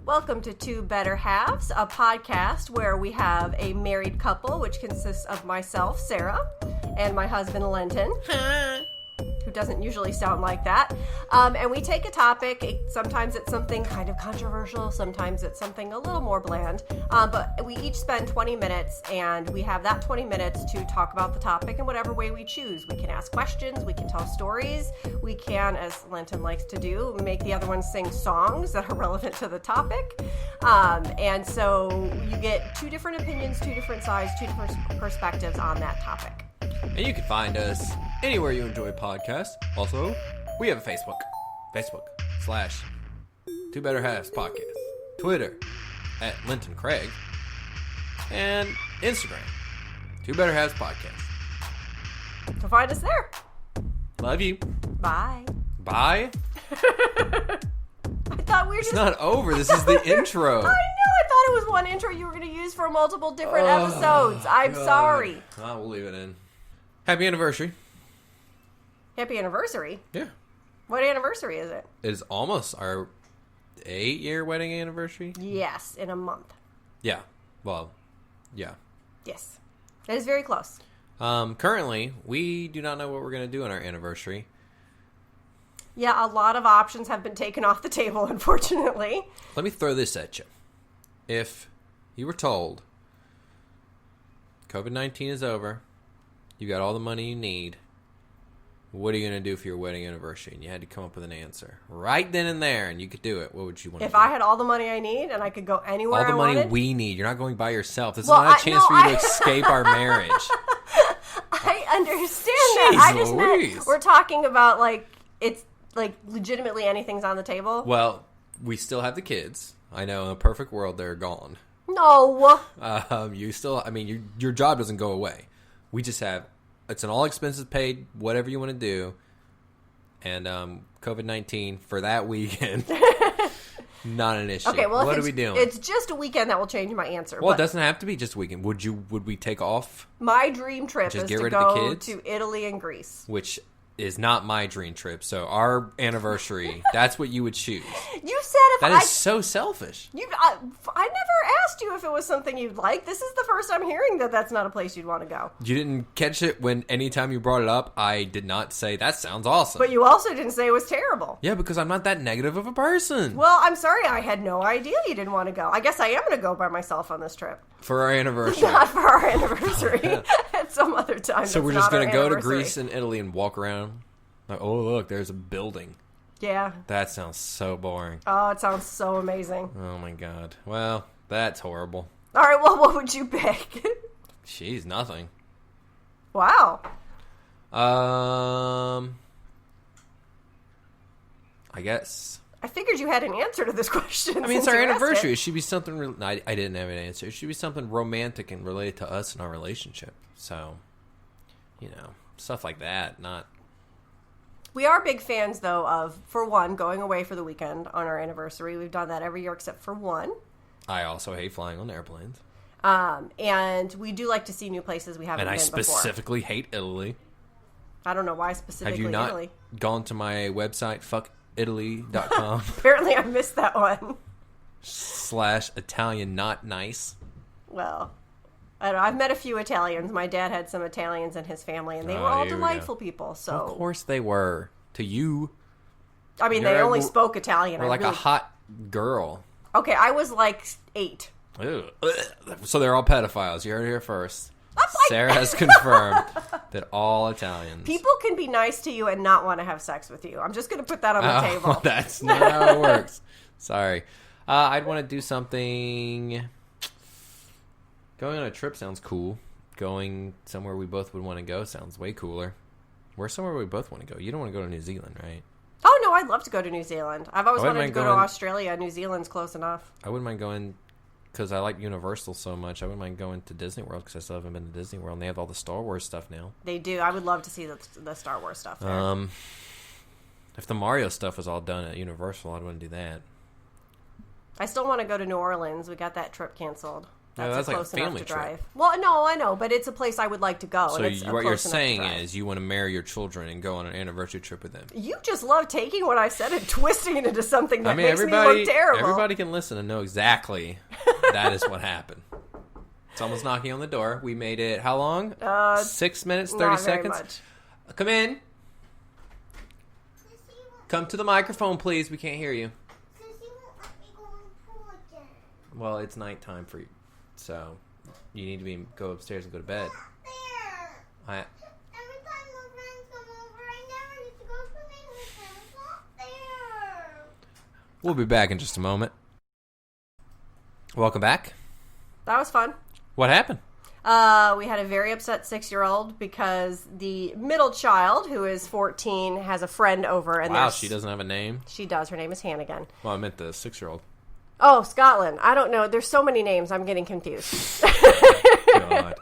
Welcome to Two Better Halves, a podcast where we have a married couple, which consists of myself, Sarah, and my husband, Lenton, who doesn't usually sound like that. And we take a topic. Sometimes it's something kind of controversial. Sometimes it's something a little more bland. But we each spend 20 minutes, and we have that 20 minutes to talk about the topic in whatever way we choose. We can ask questions. We can tell stories. We can, as Lenton likes to do, make the other ones sing songs that are relevant to the topic. And so you get two different opinions, two different sides, two different perspectives on that topic. And you can find us anywhere you enjoy podcasts. Also, we have a Facebook/ Two Better Halves Podcast. Twitter at Lenton Craig. And Instagram, Two Better Halves Podcast. So find us there. Love you. Bye. Bye? I thought we were It's not over. This is the intro. I know. I thought it was one intro you were going to use for multiple different episodes. I'm sorry. We'll leave it in. Happy anniversary. Happy anniversary? Yeah. What anniversary is it? It is almost our 8-year wedding anniversary. Yes, in a month. Yeah. Well, yeah. Yes. That is very close. Currently, we do not know what we're going to do on our anniversary. Yeah, a lot of options have been taken off the table, unfortunately. Let me throw this at you. If you were told COVID-19 is over, you got all the money you need, what are you going to do for your wedding anniversary? And you had to come up with an answer right then and there, and you could do it. What would you want to do? If I had all the money I need and I could go anywhere I wanted? All the money we need. You're not going by yourself. This is not a chance for you to escape our marriage. I understand that. I just meant we're talking about, it's legitimately anything's on the table. Well, we still have the kids. I know in a perfect world they're gone. No. You still, your job doesn't go away. We just have, it's an all expenses paid, whatever you want to do. And COVID-19 for that weekend, not an issue. Okay, well, what are we doing? It's just a weekend that will change my answer. Well, it doesn't have to be just a weekend. Would we take off? My dream trip is to go to Italy and Greece. Which is not my dream trip. So our anniversary, that's what you would choose. You said that is so selfish. I never asked you if it was something you'd like. This is the first I'm hearing that that's not a place you'd want to go. You didn't catch it when anytime you brought it up, I did not say, that sounds awesome. But you also didn't say it was terrible. Yeah, because I'm not that negative of a person. Well, I'm sorry. I had no idea you didn't want to go. I guess I am going to go by myself on this trip. For our anniversary. Not for our anniversary. At some other time. So we're just going to go to Greece and Italy and walk around? Like, oh, look, there's a building. Yeah. That sounds so boring. Oh, it sounds so amazing. Oh, my God. Well, that's horrible. All right, well, what would you pick? Jeez, nothing. Wow. I guess. I figured you had an answer to this question. I mean, it's our anniversary. It should be something... I didn't have an answer. It should be something romantic and related to us and our relationship. So, stuff like that, not... We are big fans, though, of, for one, going away for the weekend on our anniversary. We've done that every year except for one. I also hate flying on airplanes. And we do like to see new places we haven't been before. And I specifically hate Italy. I don't know why specifically Italy. Have you not gone to my website, fuckitaly.com? Apparently I missed that one. /Italian not nice. Well... I don't know. I've met a few Italians. My dad had some Italians in his family, and they were all delightful people. So of course they were. To you. I mean, they only spoke Italian. Or like a hot girl. Okay, I was like 8. Ew. So they're all pedophiles. You heard it here first. Sarah has confirmed that all Italians. People can be nice to you and not want to have sex with you. I'm just going to put that on the table. That's not how it works. Sorry. I'd want to do something... Going on a trip sounds cool. Going somewhere we both would want to go sounds way cooler. Where's somewhere we both want to go? You don't want to go to New Zealand, right? Oh, no, I'd love to go to New Zealand. I've always wanted to go to Australia. New Zealand's close enough. I wouldn't mind going, because I like Universal so much, I wouldn't mind going to Disney World, because I still haven't been to Disney World, and they have all the Star Wars stuff now. They do. I would love to see the Star Wars stuff there. If the Mario stuff was all done at Universal, I'd want to do that. I still want to go to New Orleans. We got that trip canceled. That's like a close enough family to trip. drive. Well, no, I know, but it's a place I would like to go. So and it's what close you're enough to saying drive. is you want to marry your children and go on an anniversary trip with them. You just love taking what I said and twisting it into something that makes me everybody, look terrible. everybody can listen and know exactly that is what happened. Someone's knocking on the door. We made it, how long? 6 minutes, 30 not seconds? very much. Come in. Come to the microphone, please. We can't hear you. Well, it's nighttime for you, so you need to go upstairs and go to bed. Every time my friends come over, I never get to go swimming with them. It's not there. We'll be back in just a moment. Welcome back. That was fun. What happened? We had a very upset 6-year-old because the middle child, who is 14, has a friend over. And Wow, she doesn't have a name? She does. Her name is Hannigan. Well, I meant the 6-year-old. Oh, Scotland. I don't know. There's so many names. I'm getting confused. God.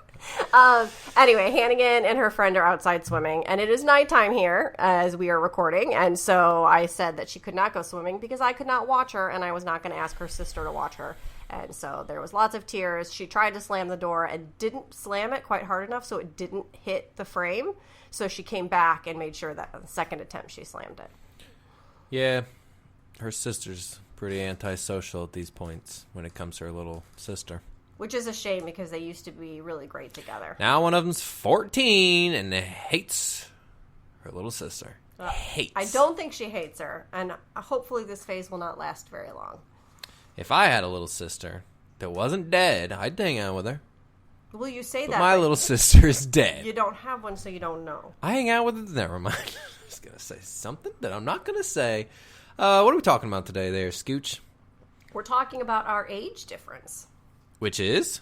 Anyway, Hannigan and her friend are outside swimming, and it is nighttime here as we are recording, and so I said that she could not go swimming because I could not watch her, and I was not going to ask her sister to watch her. And so there was lots of tears. She tried to slam the door and didn't slam it quite hard enough, so it didn't hit the frame. So she came back and made sure that on the second attempt she slammed it. Yeah, her sister's pretty antisocial at these points when it comes to her little sister. Which is a shame because they used to be really great together. Now one of them's 14 and hates her little sister. Hates. I don't think she hates her, and hopefully this phase will not last very long. If I had a little sister that wasn't dead, I'd hang out with her. Will you say But that? my little sister is dead. You don't have one, so you don't know. I hang out with her. Never mind. I was going to say something that I'm not going to say. What are we talking about today there, Scooch? We're talking about our age difference. Which is?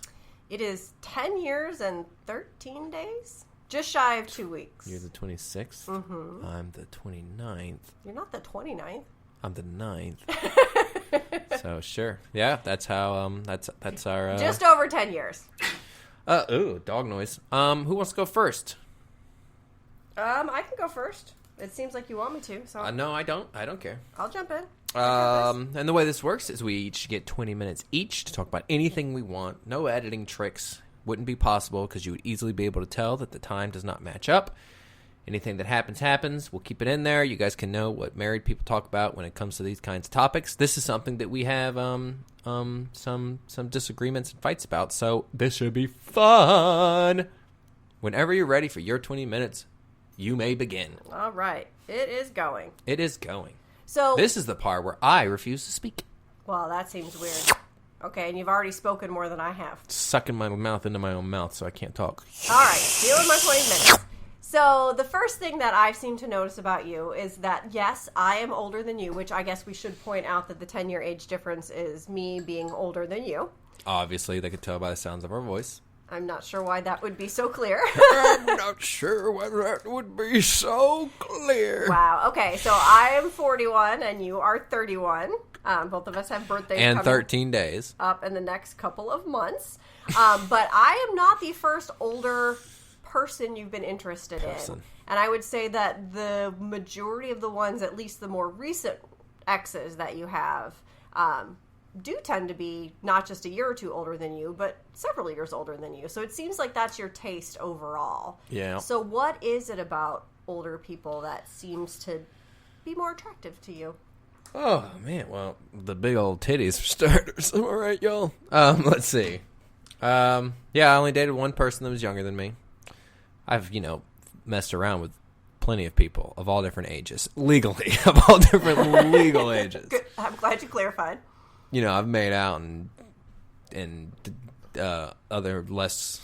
It is 10 years and 13 days. Just shy of 2 weeks. You're the 26th. Mm-hmm. I'm the 29th. You're not the 29th. I'm the 9th. So, sure. Yeah, that's how, that's our... Just over 10 years. Ooh, dog noise. Who wants to go first? I can go first. It seems like you want me to, so No, I don't. I don't care. I'll jump in. And the way this works is we each get 20 minutes each to talk about anything we want. No editing tricks. Wouldn't be possible because you would easily be able to tell that the time does not match up. Anything that happens. We'll keep it in there. You guys can know what married people talk about when it comes to these kinds of topics. This is something that we have some disagreements and fights about, so this should be fun. Whenever you're ready for your 20 minutes, you may begin. All right. It is going. It is going. So This is the part where I refuse to speak. well, that seems weird. Okay, and you've already spoken more than I have. Sucking my mouth into my own mouth so I can't talk. All right, deal with my 20 minutes. So the first thing that I've seemed to notice about you is that, yes, I am older than you, which I guess we should point out that the 10-year age difference is me being older than you. Obviously, they could tell by the sounds of our voice. I'm not sure why that would be so clear. I'm not sure why that would be so clear. Wow. Okay, so I am 41 and you are 31. Both of us have birthdays And coming 13 days. up in the next couple of months. But I am not the first older person you've been interested in. And I would say that the majority of the ones, at least the more recent exes that you have, do tend to be not just a year or two older than you, but several years older than you. So it seems like that's your taste overall. Yeah. So what is it about older people that seems to be more attractive to you? Oh, man. Well, the big old titties for starters. All right, y'all. Let's see. Yeah, I only dated one person that was younger than me. I've, messed around with plenty of people of all different ages. Legally. Of all different legal ages. Good. I'm glad you clarified. I've made out and other less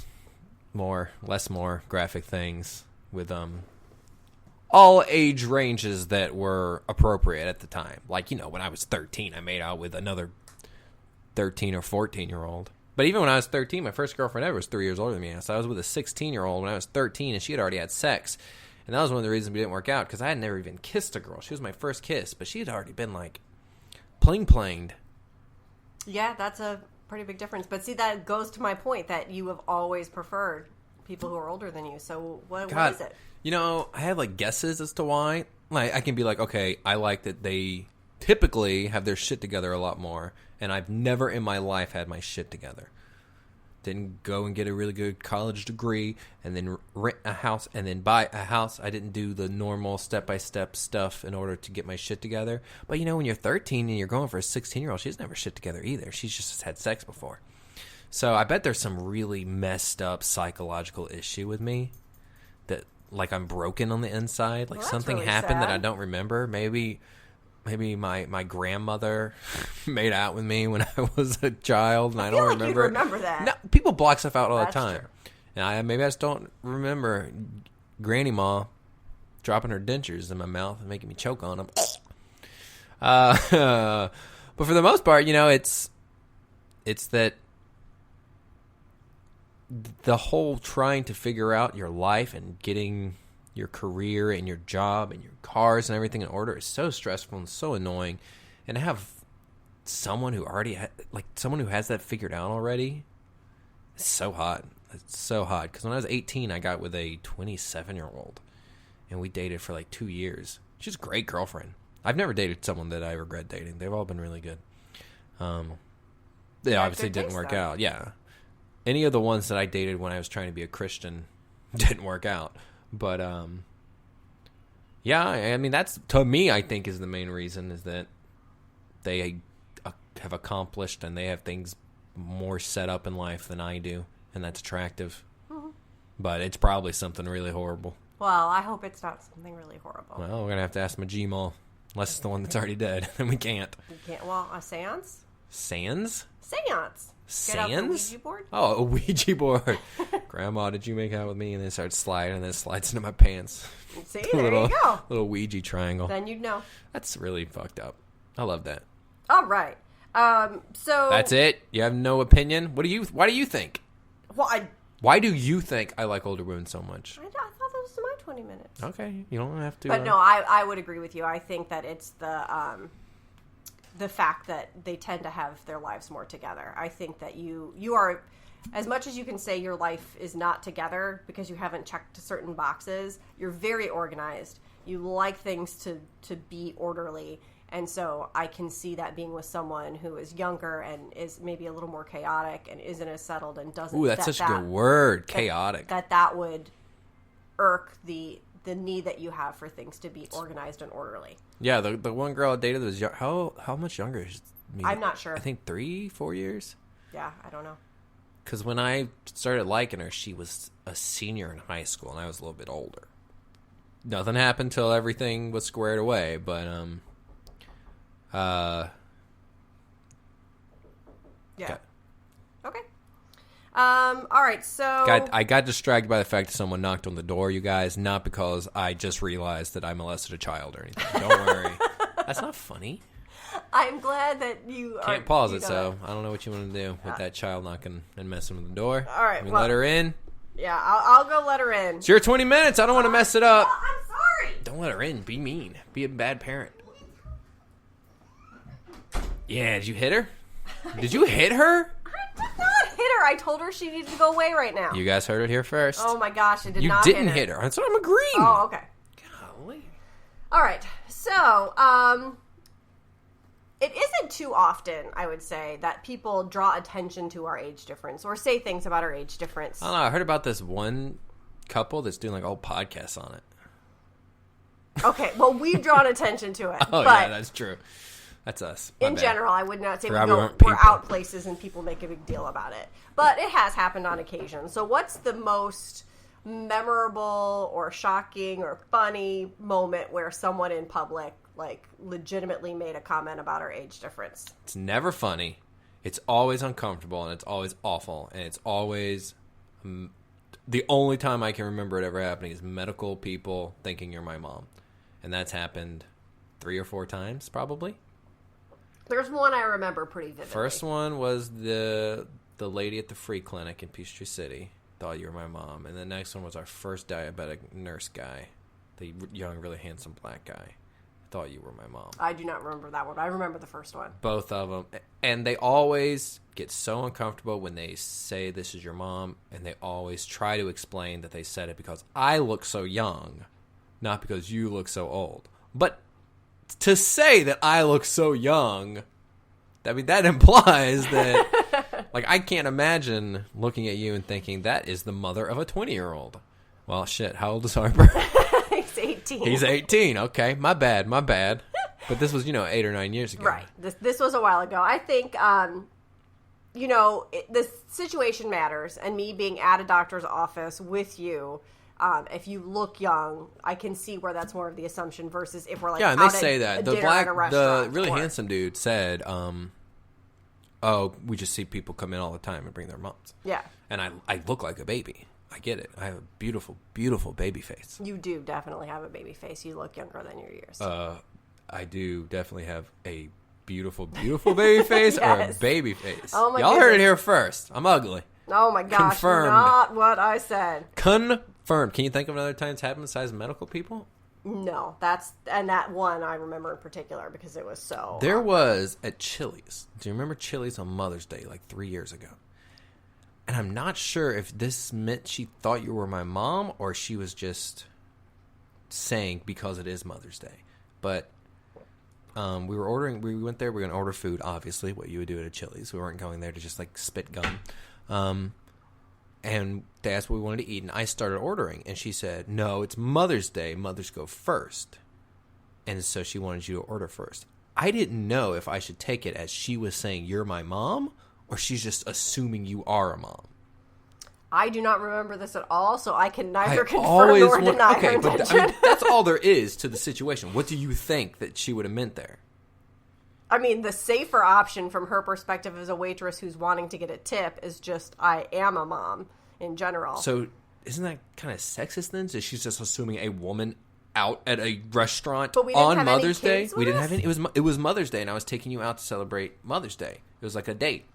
more graphic things with all age ranges that were appropriate at the time. Like, when I was 13, I made out with another 13 or 14-year-old. But even when I was 13, my first girlfriend ever was 3 years older than me. So I was with a 16-year-old when I was 13, and she had already had sex. And that was one of the reasons we didn't work out, because I had never even kissed a girl. She was my first kiss, but she had already been, pling-planged. Yeah, that's a pretty big difference. But see, that goes to my point that you have always preferred people who are older than you. So what is it? I have guesses as to why. I can be okay, I like that they typically have their shit together a lot more, and I've never in my life had my shit together. Didn't go and get a really good college degree and then rent a house and then buy a house. I didn't do the normal step-by-step stuff in order to get my shit together. But, when you're 13 and you're going for a 16-year-old, she's never shit together either. She's just had sex before. So I bet there's some really messed up psychological issue with me that, like, I'm broken on the inside. Like, something really happened that sad. I don't remember. Maybe my grandmother made out with me when I was a child, and I don't remember. You'd remember that. No, people block stuff out all That's the time. true. And maybe I just don't remember Granny Ma dropping her dentures in my mouth and making me choke on them. But for the most part, it's that the whole trying to figure out your life and getting your career and your job and your cars and everything in order is so stressful and so annoying. And to have someone who already someone who has that figured out already, it's so hot. It's so hot. Because when I was 18, I got with a 27-year-old, and we dated for like 2 years. She's a great girlfriend. I've never dated someone that I regret dating. They've all been really good. They obviously didn't work out. Yeah. Any of the ones that I dated when I was trying to be a Christian didn't work out. But, yeah, I mean, that's, to me, I think is the main reason is that they have accomplished and they have things more set up in life than I do, and that's attractive. Mm-hmm. But it's probably something really horrible. Well, I hope it's not something really horrible. Well, we're going to have to ask my G-Mall, unless it's the one that's already dead, and we can't. You can't, well, a seance? Seance? Seance. Get out the Sands? Ouija board? Oh, a Ouija board. Grandma, did you make out with me? And then it starts sliding, and then it slides into my pants. See, there you go. Little Ouija triangle. Then you'd know. That's really fucked up. I love that. All right. So that's it? You have no opinion? Why do you think? Well, why do you think I like older women so much? I thought that was my 20 minutes. Okay, you don't have to. But no, I would agree with you. I think that it's the fact that they tend to have their lives more together. I think that you are, as much as you can say your life is not together because you haven't checked certain boxes, you're very organized. You like things to be orderly. And so I can see that being with someone who is younger and is maybe a little more chaotic and isn't as settled and doesn't. Ooh, that's such a good word, chaotic. That would irk the need that you have for things to be organized and orderly. Yeah, the one girl I dated was how much younger is me? I'm not sure. I think 3-4 years. Yeah, I don't know. Because when I started liking her, she was a senior in high school, and I was a little bit older. Nothing happened till everything was squared away, but yeah. Okay. All right, so I got distracted by the fact that someone knocked on the door, you guys, not because I just realized that I molested a child or anything. Don't worry. That's not funny. I'm glad that you can't pause it, so I don't know what you want to do with that child knocking and messing with the door. All right, let her in. Yeah, I'll go let her in. It's your 20 minutes. I don't want to mess it up. I'm sorry. Don't let her in. Be mean. Be a bad parent. Yeah, did you hit her? Did you hit her? I did not hit her. I told her she needed to go away right now. You guys heard it here first. Oh my gosh, I did you not didn't hit her. That's what I'm agreeing. Oh, okay. Golly. All right. So, it isn't too often, I would say, that people draw attention to our age difference or say things about our age difference. I don't know. I heard about this one couple that's doing like whole podcasts on it. Okay, well, we've drawn attention to it. Oh, but yeah, that's true. That's us. My in bad. general, I would not say We're we're out places and people make a big deal about it. But it has happened on occasion. So what's the most memorable or shocking or funny moment where someone in public like legitimately made a comment about our age difference? It's never funny. It's always uncomfortable, and it's always awful, and it's always the only time I can remember it ever happening is medical people thinking you're my mom, and that's happened 3 or 4 times probably. There's one I remember pretty vividly. First one was the lady at the free clinic in Peachtree City thought you were my mom, and the next one was our first diabetic nurse guy, the young, really handsome black guy. Thought you were my mom. I do not remember that one. I remember the first one. Both of them. And they always get so uncomfortable when they say this is your mom, and they always try to explain that they said it because I look so young, not because you look so old. But to say that I look so young, I mean, that implies that Like, I can't imagine looking at you and thinking, that is the mother of a 20-year-old. Well, shit, how old is Harper? He's 18. He's 18. Okay, my bad. But this was, 8 or 9 years ago. Right. This was a while ago. I think, the situation matters, and me being at a doctor's office with you, if you look young, I can see where that's more of the assumption versus if we're like and they say that the really or, handsome dude said, we just see people come in all the time and bring their moms. Yeah. And I look like a baby. I get it. I have a beautiful, beautiful baby face. You do definitely have a baby face. You look younger than your years. I do definitely have a beautiful, beautiful baby face or a baby face. Oh my Y'all goodness. heard it here first. I'm ugly. Oh my gosh. Confirmed. Not what I said. Confirmed. Can you think of another time it's happened besides medical people? No, that one I remember in particular because it was so. There was at Chili's. Do you remember Chili's on Mother's Day like 3 years ago? And I'm not sure if this meant she thought you were my mom or she was just saying because it is Mother's Day. But we went there, we were going to order food, obviously, what you would do at a Chili's. We weren't going there to just like spit gum. And they asked what we wanted to eat, and I started ordering. And she said, no, it's Mother's Day. Mothers go first. And so she wanted you to order first. I didn't know if I should take it as she was saying, you're my mom, or she's just assuming you are a mom. I do not remember this at all, so I can neither confirm nor deny her intention. But I mean, that's all there is to the situation. What do you think that she would have meant there? I mean, the safer option from her perspective as a waitress who's wanting to get a tip is just, I am a mom in general. So isn't that kind of sexist then? So she's just assuming a woman out at a restaurant on Mother's Day? We didn't have any. It was Mother's Day, and I was taking you out to celebrate Mother's Day. It was like a date.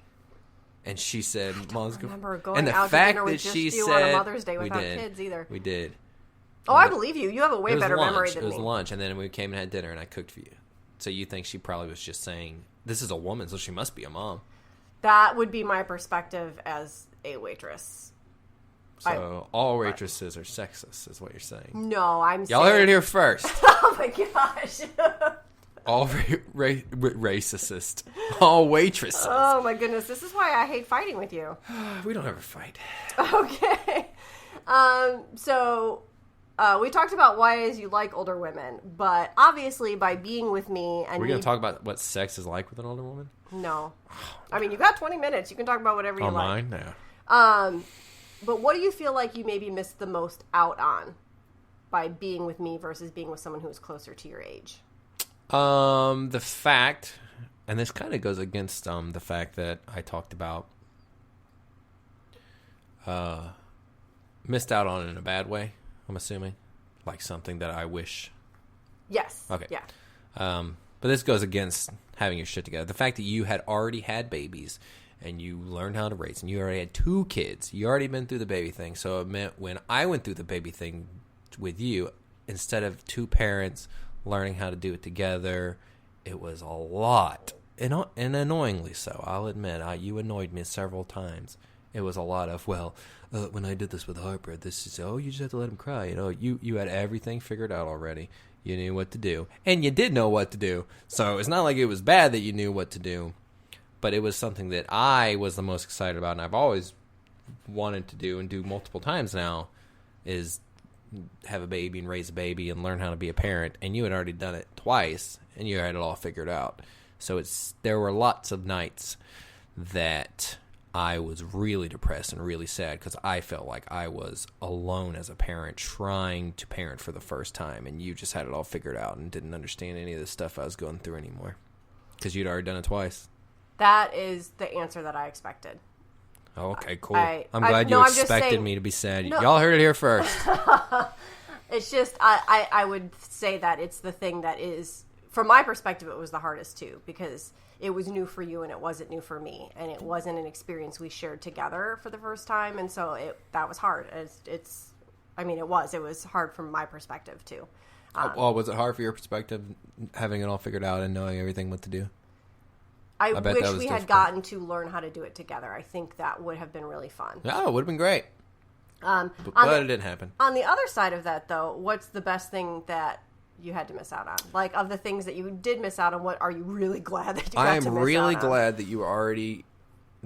And she said, "Mom's going." Remember going and the out fact to dinner with that just she you said, on a Mother's Day without kids either. We did. Oh, I believe you. You have a way better lunch. memory than me. It was lunch, and then we came and had dinner, and I cooked for you. So you think she probably was just saying, "This is a woman, so she must be a mom." That would be my perspective as a waitress. So all waitresses are sexist, is what you're saying. No, I'm saying... Y'all heard it here first. Oh my gosh. All racist. All waitresses. Oh my goodness. This is why I hate fighting with you. We don't ever fight. Okay. So we talked about why is you like older women, but obviously by being with me and we're going to talk about what sex is like with an older woman? No. I mean, you got 20 minutes. You can talk about whatever you like. Mine? Yeah. But what do you feel like you maybe missed the most out on by being with me versus being with someone who is closer to your age? The fact, and this kind of goes against the fact that I talked about missed out on it in a bad way, I'm assuming. Like something that I wish. Yes. Okay. Yeah. But this goes against having your shit together. The fact that you had already had babies and you learned how to raise, and you already had 2 kids. You already been through the baby thing. So it meant when I went through the baby thing with you, instead of 2 parents learning how to do it together, it was a lot. And annoyingly so, I'll admit. You annoyed me several times. It was a lot of, when I did this with Harper, this is, you just have to let him cry. You had everything figured out already. You knew what to do. And you did know what to do. So it's not like it was bad that you knew what to do. But it was something that I was the most excited about, and I've always wanted to do and do multiple times now, is have a baby and raise a baby and learn how to be a parent. And you had already done it twice, and you had it all figured out. So there were lots of nights that I was really depressed and really sad because I felt like I was alone as a parent trying to parent for the first time, and you just had it all figured out and didn't understand any of the stuff I was going through anymore because you'd already done it twice. That is the answer that I expected. Oh, okay, cool. I'm glad you expected me to be sad. No. Y'all heard it here first. It's just, I would say that it's the thing that is, from my perspective, it was the hardest too, because it was new for you and it wasn't new for me, and it wasn't an experience we shared together for the first time, and so that was hard. It was hard from my perspective too. Was it hard for your perspective, having it all figured out and knowing everything what to do? I wish we had gotten to learn how to do it together. I think that would have been really fun. Oh, it would have been great. But it didn't happen. On the other side of that, though, what's the best thing that you had to miss out on? Like, of the things that you did miss out on, what are you really glad that you got to miss out on? I'm really glad that you were already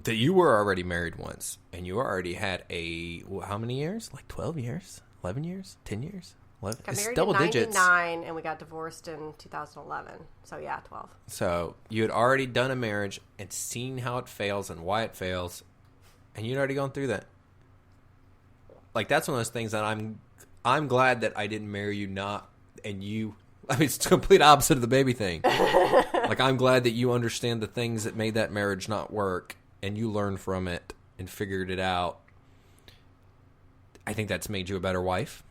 that you were already married once, and you already had how many years? Like 12 years? 11 years? 10 years? 11? Got It's married double in digits. 99, and we got divorced in 2011. So, yeah, 12. So you had already done a marriage and seen how it fails and why it fails, and you'd already gone through that. Like, that's one of those things that I'm glad that I didn't marry you, it's the complete opposite of the baby thing. Like, I'm glad that you understand the things that made that marriage not work, and you learned from it and figured it out. I think that's made you a better wife,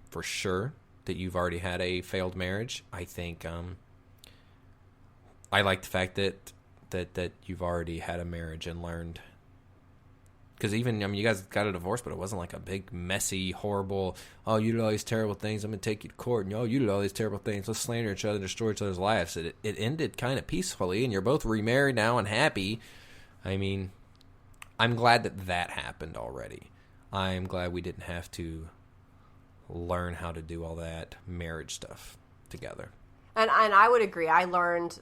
for sure, that you've already had a failed marriage. I think I like the fact that you've already had a marriage and learned. Because even, you guys got a divorce, but it wasn't like a big, messy, horrible, oh, you did all these terrible things, I'm going to take you to court, and oh, you did all these terrible things, let's slander each other and destroy each other's lives. It ended kind of peacefully, and you're both remarried now and happy. I mean, I'm glad that happened already. I'm glad we didn't have to learn how to do all that marriage stuff together. And I would agree. I learned,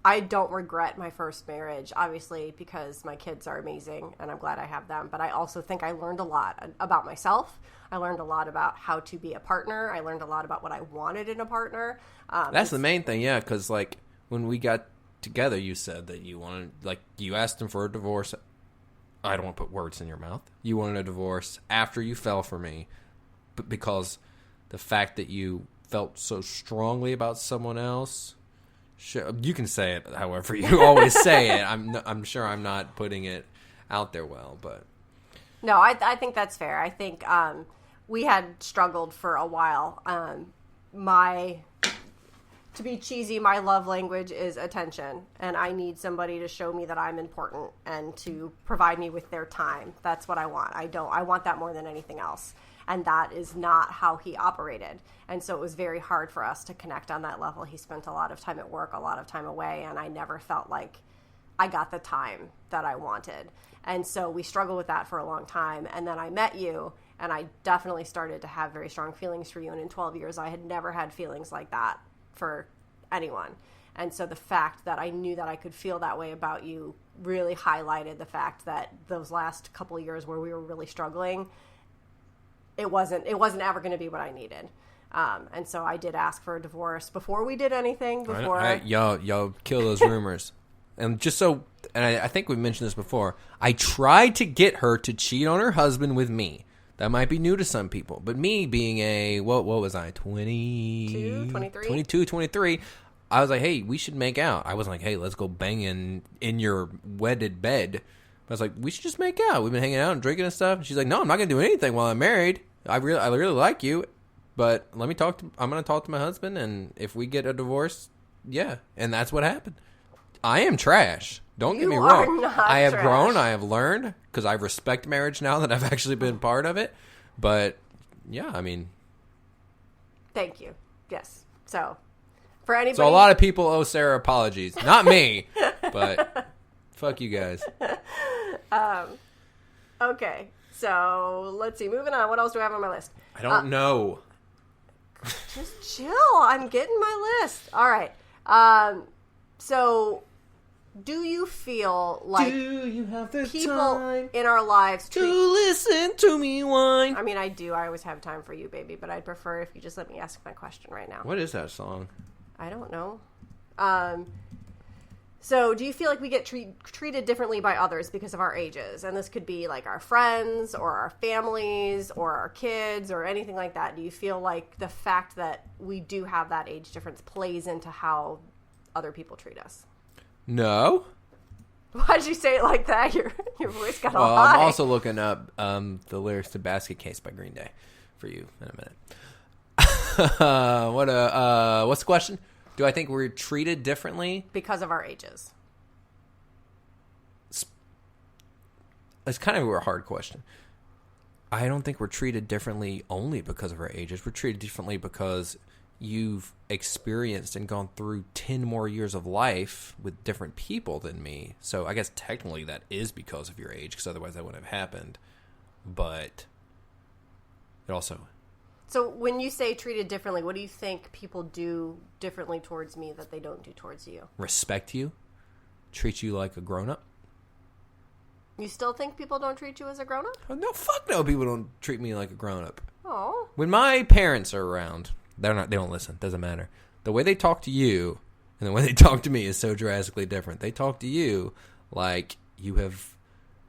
I don't regret my first marriage, obviously, because my kids are amazing, and I'm glad I have them. But I also think I learned a lot about myself. I learned a lot about how to be a partner. I learned a lot about what I wanted in a partner. That's the main thing, yeah, because, like, when we got together, you said that you wanted, like, you asked him for a divorce. I don't want to put words in your mouth. You wanted a divorce after you fell for me, but because the fact that you felt so strongly about someone else. Sure, you can say it however you always say it. I'm sure I'm not putting it out there well, but no, I think that's fair. I think we had struggled for a while. To be cheesy, my love language is attention, and I need somebody to show me that I'm important and to provide me with their time. That's what I want. I want that more than anything else. And that is not how he operated. And so it was very hard for us to connect on that level. He spent a lot of time at work, a lot of time away, and I never felt like I got the time that I wanted. And so we struggled with that for a long time. And then I met you, and I definitely started to have very strong feelings for you. And in 12 years, I had never had feelings like that for anyone. And so the fact that I knew that I could feel that way about you really highlighted the fact that those last couple of years where we were really struggling, it wasn't ever going to be what I needed. And so I did ask for a divorce before we did anything. Y'all kill those rumors. And just so, and I think we've mentioned this before, I tried to get her to cheat on her husband with me. That might be new to some people. But me being what was I, 22, 23, I was like, hey, we should make out. I wasn't like, hey, let's go bang in your wedded bed. I was like, we should just make out. We've been hanging out and drinking and stuff. And she's like, no, I'm not going to do anything while I'm married. I really like you, but I'm going to talk to my husband, and if we get a divorce, yeah. And that's what happened. I am trash. Don't get me wrong. I have grown. I have learned, because I respect marriage now that I've actually been part of it. But, yeah, I mean. Thank you. Yes. So, for anybody. So a lot of people owe Sarah apologies. Not me, but fuck you guys. Okay. So, let's see. Moving on. What else do I have on my list? I don't know. Just chill. I'm getting my list. All right. So, do you feel like you have the people time in our lives to listen to me whine? I mean, I do. I always have time for you, baby, but I'd prefer if you just let me ask my question right now. What is that song? I don't know. So, do you feel like we get treated differently by others because of our ages? And this could be like our friends or our families or our kids or anything like that. Do you feel like the fact that we do have that age difference plays into how other people treat us? No. Why'd you say it like that? Your voice got all high. I'm also looking up the lyrics to Basket Case by Green Day for you in a minute. What's the question? Do I think we're treated differently? Because of our ages. It's kind of a hard question. I don't think we're treated differently only because of our ages. We're treated differently because you've experienced and gone through 10 more years of life with different people than me. So I guess technically that is because of your age, because otherwise that wouldn't have happened. But it also... So when you say treated differently, what do you think people do differently towards me that they don't do towards you? Respect you. Treat you like a grown-up. You still think people don't treat you as a grown-up? Oh, no, fuck no. People don't treat me like a grown-up. Oh. When my parents are around, they don't listen. Doesn't matter. The way they talk to you and the way they talk to me is so drastically different. They talk to you like you have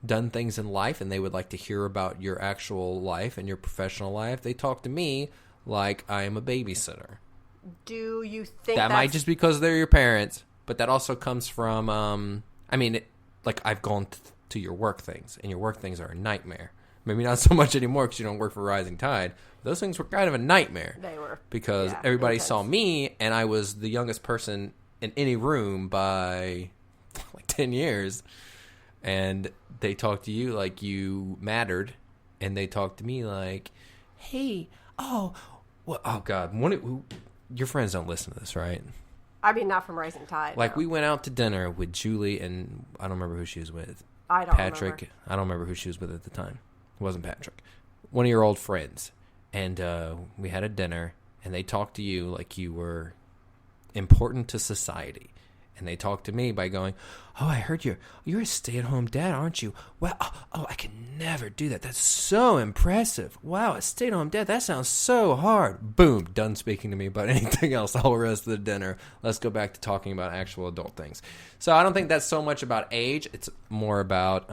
done things in life and they would like to hear about your actual life and your professional life. They talk to me like I am a babysitter. Do you think that might just because they're your parents, but that also comes from, I've gone to your work things, and your work things are a nightmare. Maybe not so much anymore because you don't work for Rising Tide. Those things were kind of a nightmare. They were. Because everybody saw me, and I was the youngest person in any room by like 10 years. And they talked to you like you mattered, and they talked to me like, hey, oh God, your friends don't listen to this, right? I mean, not from Rising Tide. Like, no. we went out to dinner with Julie, and I don't remember who she was with. I don't Patrick. remember. I don't remember who she was with at the time. It wasn't Patrick. One of your old friends. And we had a dinner, and they talked to you like you were important to society. And they talked to me by going, oh, I heard you're a stay-at-home dad, aren't you? Well, I can never do that. That's so impressive. Wow, a stay-at-home dad, that sounds so hard. Boom, done speaking to me about anything else all the rest of the dinner. Let's go back to talking about actual adult things. So I don't think that's so much about age. It's more about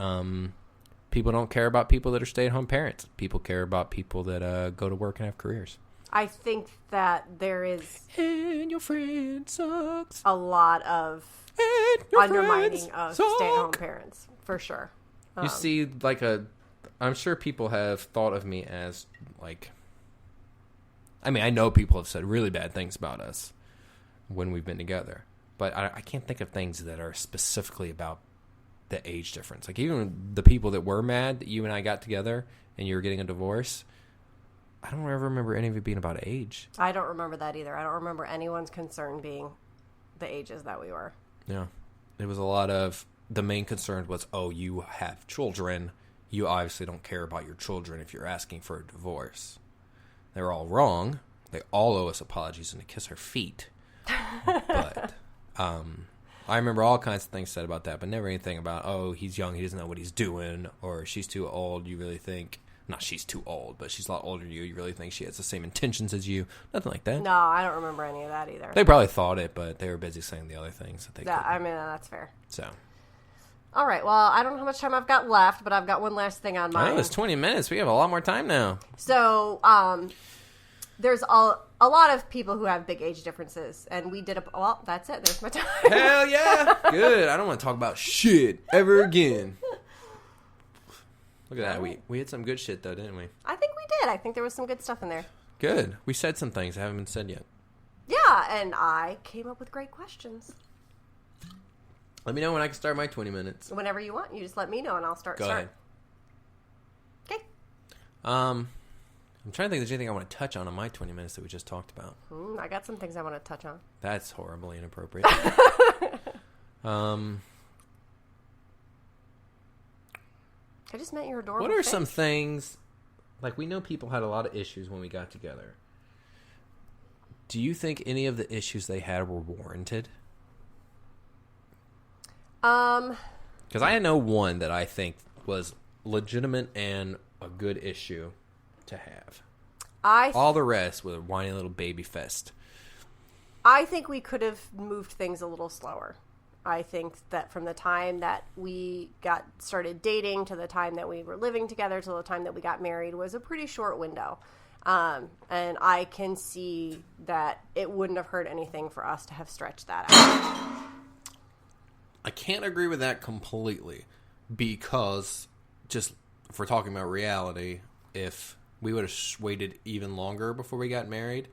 people don't care about people that are stay-at-home parents. People care about people that go to work and have careers. I think that there is and your friend sucks. a lot of undermining of stay-at-home parents, for sure. You see, I'm sure people have thought of me as, I know people have said really bad things about us when we've been together, but I can't think of things that are specifically about the age difference. Like, even the people that were mad that you and I got together and you were getting a divorce, I don't ever remember any of it being about age. I don't remember that either. I don't remember anyone's concern being the ages that we were. Yeah. It was a lot of, the main concern was, oh, you have children. You obviously don't care about your children if you're asking for a divorce. They're all wrong. They all owe us apologies and a kiss our feet. But I remember all kinds of things said about that, but never anything about, oh, he's young, he doesn't know what he's doing, or she's too old, you really think... Not she's too old, but she's a lot older than you. You really think she has the same intentions as you. Nothing like that. No, I don't remember any of that either. They probably thought it, but they were busy saying the other things that they couldn't. I mean, that's fair. So. All right, well, I don't know how much time I've got left, but I've got one last thing on mine. Oh, it's 20 minutes. We have a lot more time now. So, there's a lot of people who have big age differences, and we did well, that's it. There's my time. Hell yeah. Good. I don't want to talk about shit ever again. Look at that. We had some good shit, though, didn't we? I think we did. I think there was some good stuff in there. Good. We said some things that haven't been said yet. Yeah, and I came up with great questions. Let me know when I can start my 20 minutes. Whenever you want. You just let me know, and I'll start. Go ahead. Okay. I'm trying to think if there's anything I want to touch on my 20 minutes that we just talked about. I got some things I want to touch on. That's horribly inappropriate. I just met your adorable What are face. some things, we know people had a lot of issues when we got together. Do you think any of the issues they had were warranted? Because I know one that I think was legitimate and a good issue to have. All the rest was a whiny little baby fest. I think we could have moved things a little slower. I think that from the time that we started dating to the time that we were living together to the time that we got married was a pretty short window. And I can see that it wouldn't have hurt anything for us to have stretched that out. I can't agree with that completely because just if we're talking about reality, if we would have waited even longer before we got married,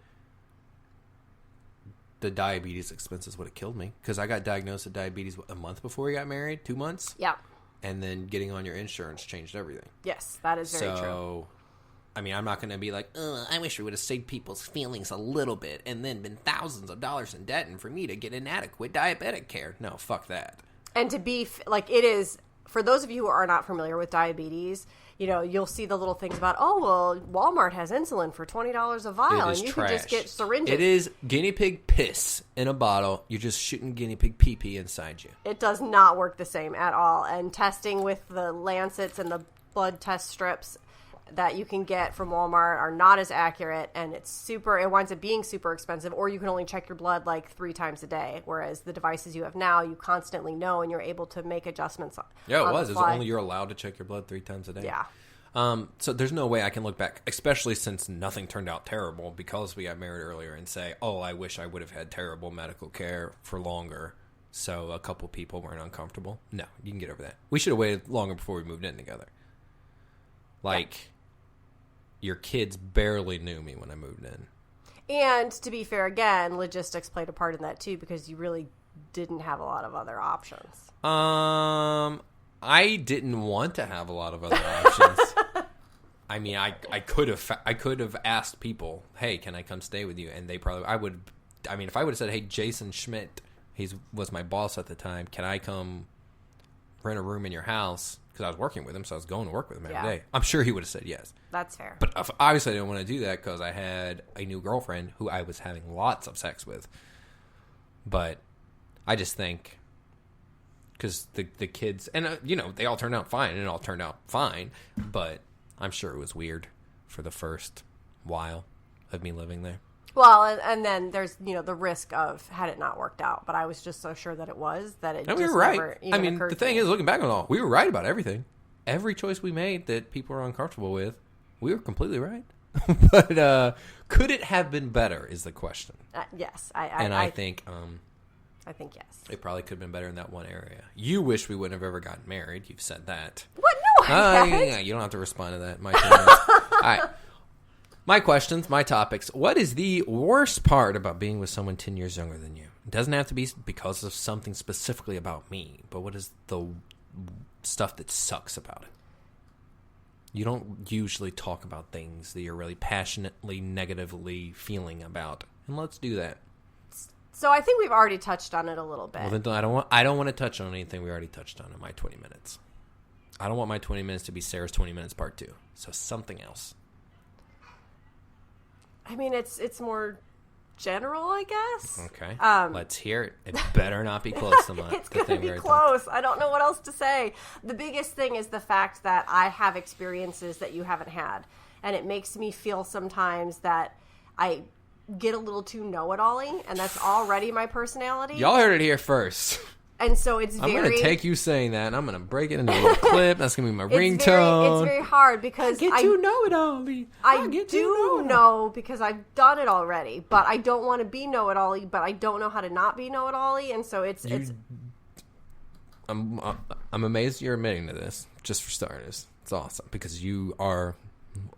the diabetes expenses would have killed me because I got diagnosed with diabetes a month before we got married, 2 months. Yeah. And then getting on your insurance changed everything. Yes, that is very true. So, I mean, I'm not going to be like, I wish we would have saved people's feelings a little bit and then been thousands of dollars in debt and for me to get inadequate diabetic care. No, fuck that. And to be, it is for those of you who are not familiar with diabetes, you'll see the little things about, Walmart has insulin for $20 a vial, and you trash. can just get syringes. It is guinea pig piss in a bottle. You're just shooting guinea pig pee-pee inside you. It does not work the same at all. And testing with the lancets and the blood test strips that you can get from Walmart are not as accurate, and it winds up being super expensive, or you can only check your blood like 3 times a day, whereas the devices you have now, you constantly know, and you're able to make adjustments. Yeah, it was. It's only you're allowed to check your blood 3 times a day. Yeah. So there's no way I can look back, especially since nothing turned out terrible, because we got married earlier, and say, I wish I would have had terrible medical care for longer, so a couple people weren't uncomfortable. No, you can get over that. We should have waited longer before we moved in together. Your kids barely knew me when I moved in. And to be fair, again, logistics played a part in that too, because you really didn't have a lot of other options. I didn't want to have a lot of other options. I mean, I could have asked people, hey, can I come stay with you? And if I would have said, hey, Jason Schmidt, he was my boss at the time, can I come rent a room in your house? Because I was working with him, so I was going to work with him every day. I'm sure he would have said yes. That's fair. But obviously I didn't want to do that because I had a new girlfriend who I was having lots of sex with. But I just think, because the kids, and they all turned out fine, and it all turned out fine, but I'm sure it was weird for the first while of me living there. Well, and then there's, the risk of had it not worked out. But I was just so sure that it was, that it and just we were right. never even occurred the thing is, looking back on it all, we were right about everything. Every choice we made that people were uncomfortable with, we were completely right. But could it have been better is the question. Yes. I think yes. It probably could have been better in that one area. You wish we wouldn't have ever gotten married. You've said that. What? No, I haven't. Yeah, you don't have to respond to that. My all right. My questions, my topics. What is the worst part about being with someone 10 years younger than you? It doesn't have to be because of something specifically about me, but what is the stuff that sucks about it? You don't usually talk about things that you're really passionately, negatively feeling about. And let's do that. So I think we've already touched on it a little bit. Well, then I don't want to touch on anything we already touched on in my 20 minutes. I don't want my 20 minutes to be Sarah's 20 minutes part 2. So something else. I mean, it's more general, I guess. Okay. Let's hear it. It better not be close to mine. It's going to be close. I don't know what else to say. The biggest thing is the fact that I have experiences that you haven't had. And it makes me feel sometimes that I get a little too know-it-all-y, and that's already my personality. Y'all heard it here first. And so it's I'm going to take you saying that, and I'm going to break it into a little clip. That's going to be my ringtone. It's very hard because I get to know-it-all-y. I do know because I've done it already, but I don't want to be know-it-all-y, but I don't know how to not be know-it-all-y, and so it's I'm amazed you're admitting to this, just for starters. It's awesome, because you are,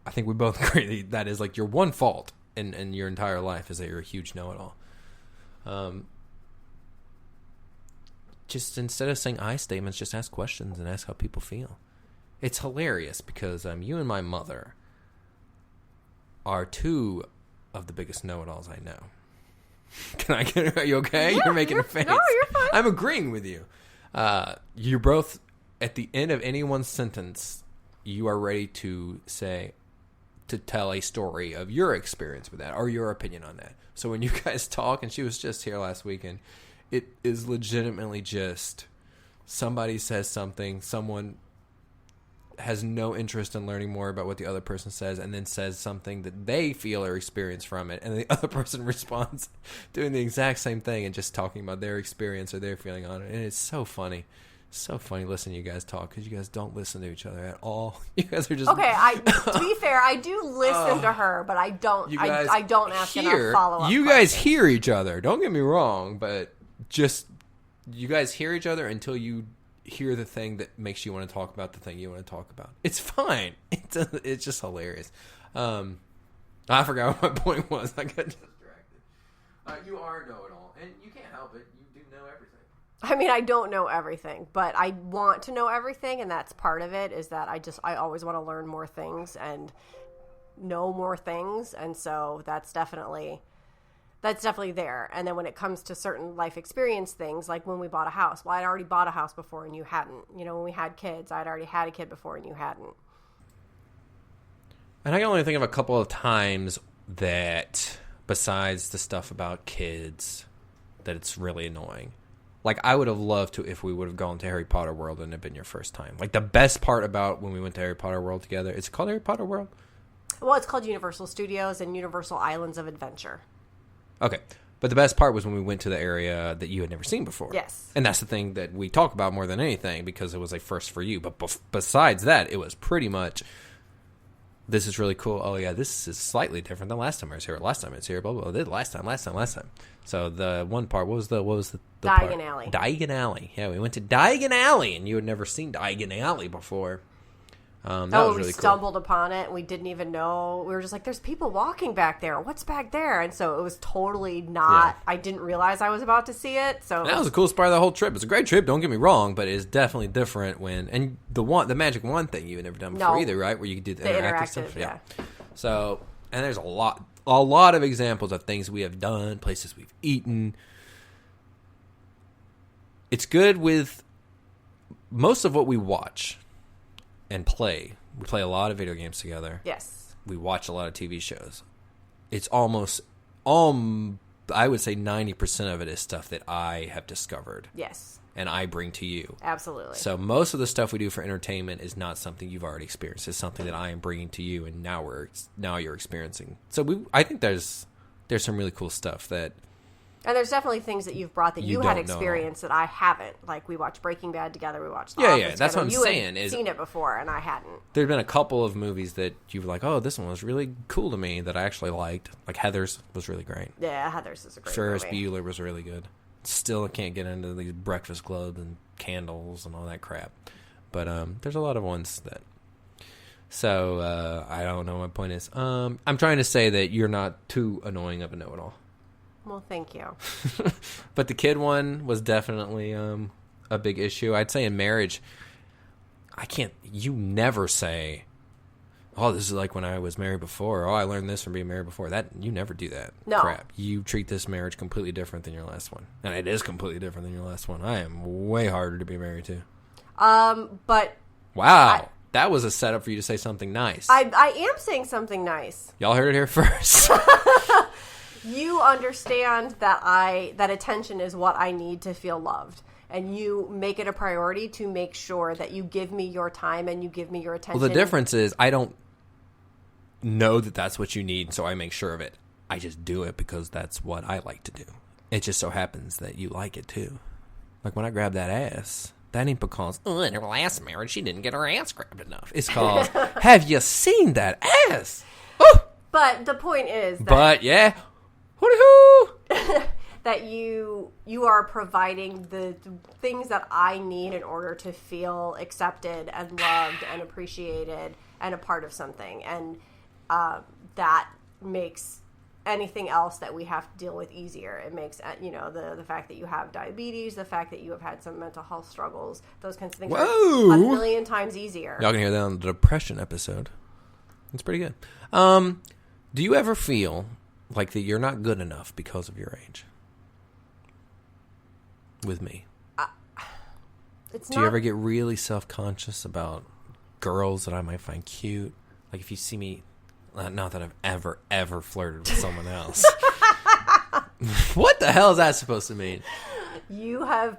I think we both agree that is like your one fault in your entire life is that you're a huge know-it-all. Just instead of saying I statements, just ask questions and ask how people feel. It's hilarious because you and my mother are 2 of the biggest know-it-alls I know. Can I get? Are you okay? Yeah, you're making a face. No, you're fine. I'm agreeing with you. You're both at the end of anyone's sentence. You are ready to tell a story of your experience with that or your opinion on that. So when you guys talk, and she was just here last weekend. It is legitimately just somebody says something, someone has no interest in learning more about what the other person says, and then says something that they feel or experience from it, and the other person responds doing the exact same thing and just talking about their experience or their feeling on it. And it's so funny. So funny listening to you guys talk because you guys don't listen to each other at all. You guys are just okay. To be fair, I do listen to her, but I don't. I don't ask enough follow-up. You guys hear each other. Don't get me wrong, but just you guys hear each other until you hear the thing that makes you want to talk about the thing you want to talk about. It's fine. It's just hilarious. I forgot what my point was. I got distracted. You are know-it-all, and you can't help it. You do know everything. I mean, I don't know everything, but I want to know everything, and that's part of it, is that I always want to learn more things and know more things, and so that's definitely That's definitely there. And then when it comes to certain life experience things, like when we bought a house, well, I'd already bought a house before and you hadn't. You know, when we had kids, I'd already had a kid before and you hadn't. And I can only think of a couple of times that, besides the stuff about kids, that it's really annoying. Like, I would have loved to if we would have gone to Harry Potter World and it had been your first time. Like, the best part about when we went to Harry Potter World together, is it called Harry Potter World? Well, it's called Universal Studios and Universal Islands of Adventure. Okay. But the best part was when we went to the area that you had never seen before. Yes. And that's the thing that we talk about more than anything because it was a first for you. But besides that, it was pretty much, this is really cool. Oh, yeah, this is slightly different than last time I was here. Last time I was here, blah, blah, blah. Last time. So the one part, what was the Diagon part? Alley. Diagon Alley. Yeah, we went to Diagon Alley, and you had never seen Diagon Alley before. That was really we cool. stumbled upon it and we didn't even know. We were just like, there's people walking back there. What's back there? And so it was totally not, I didn't realize I was about to see it. So that was the coolest part of the whole trip. It's a great trip, don't get me wrong, but it's definitely different when, and the magic wand thing you had never done before either, right? Where you could do the interactive stuff. Yeah. So, and there's a lot of examples of things we have done, places we've eaten. It's good with most of what we watch and play. We play a lot of video games together. Yes. We watch a lot of TV shows. It's almost, I would say 90% of it is stuff that I have discovered. Yes. And I bring to you. Absolutely. So most of the stuff we do for entertainment is not something you've already experienced. It's something that I am bringing to you, and now you're experiencing. So I think there's some really cool stuff that. And there's definitely things that you've brought that you had experienced that I haven't. Like, we watched Breaking Bad together. We watched The Office that's together. what I'm saying. You had seen it before, and I hadn't. There's been a couple of movies that you were like, oh, this one was really cool to me that I actually liked. Like Heathers was really great. Yeah, Heathers is a great Ferris movie. Bueller was really good. Still, I can't get into these Breakfast Clubs and candles and all that crap. But there's a lot of ones that. So I don't know what my point is. I'm trying to say that you're not too annoying of a know-it-all. Well, thank you. But the kid one was definitely a big issue. I'd say in marriage, you never say, oh, this is like when I was married before. Oh, I learned this from being married before. That you never do that crap. You treat this marriage completely different than your last one. And it is completely different than your last one. I am way harder to be married to. But... Wow. That was a setup for you to say something nice. I am saying something nice. Y'all heard it here first. You understand that attention is what I need to feel loved. And you make it a priority to make sure that you give me your time and you give me your attention. Well, the difference is I don't know that that's what you need, so I make sure of it. I just do it because that's what I like to do. It just so happens that you like it too. Like when I grab that ass, that ain't because, in her last marriage, she didn't get her ass grabbed enough. It's called, have you seen that ass? Oh! But the point is that... But, yeah. Hoo-hoo! that you are providing the things that I need in order to feel accepted and loved and appreciated and a part of something. And that makes anything else that we have to deal with easier. It makes, the fact that you have diabetes, the fact that you have had some mental health struggles, those kinds of things are a million times easier. Y'all can hear that on the depression episode. It's pretty good. Do you ever feel like that you're not good enough because of your age? With me. Do you ever get really self-conscious about girls that I might find cute? Like if you see me, not that I've ever flirted with someone else. What the hell is that supposed to mean? You have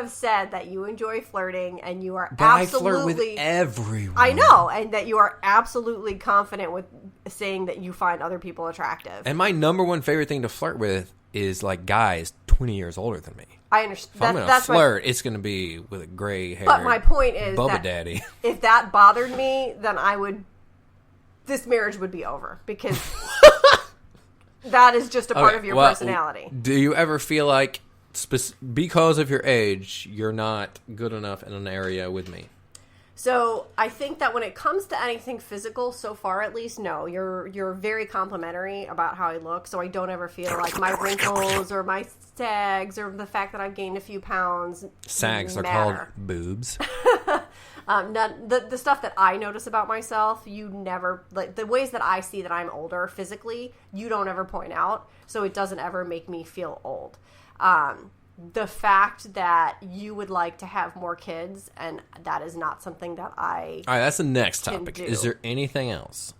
said that you enjoy flirting and you are but absolutely... I flirt with everyone. I know, and that you are absolutely confident with saying that you find other people attractive. And my number one favorite thing to flirt with is like guys 20 years older than me. I understand. If I'm going to flirt, it's going to be with a gray hair. But my point is Bubba that Daddy. If that bothered me, then this marriage would be over because that is just a part of your personality. Do you ever feel like because of your age, you're not good enough in an area with me? So I think that when it comes to anything physical, so far at least, no. You're very complimentary about how I look, so I don't ever feel like my wrinkles or my sags or the fact that I've gained a few pounds sags matter. are called boobs. The stuff that I notice about myself, you never, like, the ways that I see that I'm older physically, you don't ever point out, so it doesn't ever make me feel old. The fact that you would like to have more kids, and that is not something that I All right, that's the next topic. do. Is there anything else?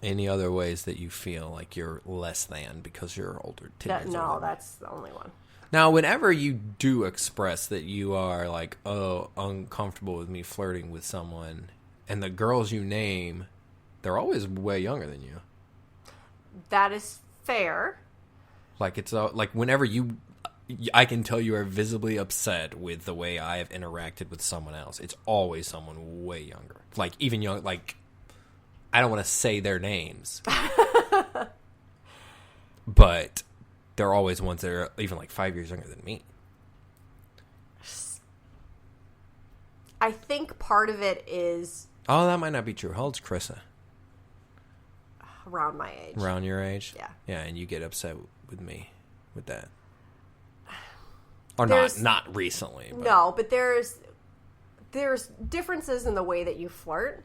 Any other ways that you feel like you're less than because you're older? No, that's the only one. Now, whenever you do express that you are like, oh, uncomfortable with me flirting with someone, and the girls you name, they're always way younger than you. That is fair. Like, it's like whenever I can tell you are visibly upset with the way I have interacted with someone else. It's always someone way younger. Like, even young, like, I don't want to say their names. But they're always ones that are even like 5 years younger than me. I think part of it is Oh, that might not be true. How old's Carissa? around my age. Around your age? Yeah. Yeah, and you get upset with me with that. Or There's- not recently. But. No, but there's differences in the way that you flirt.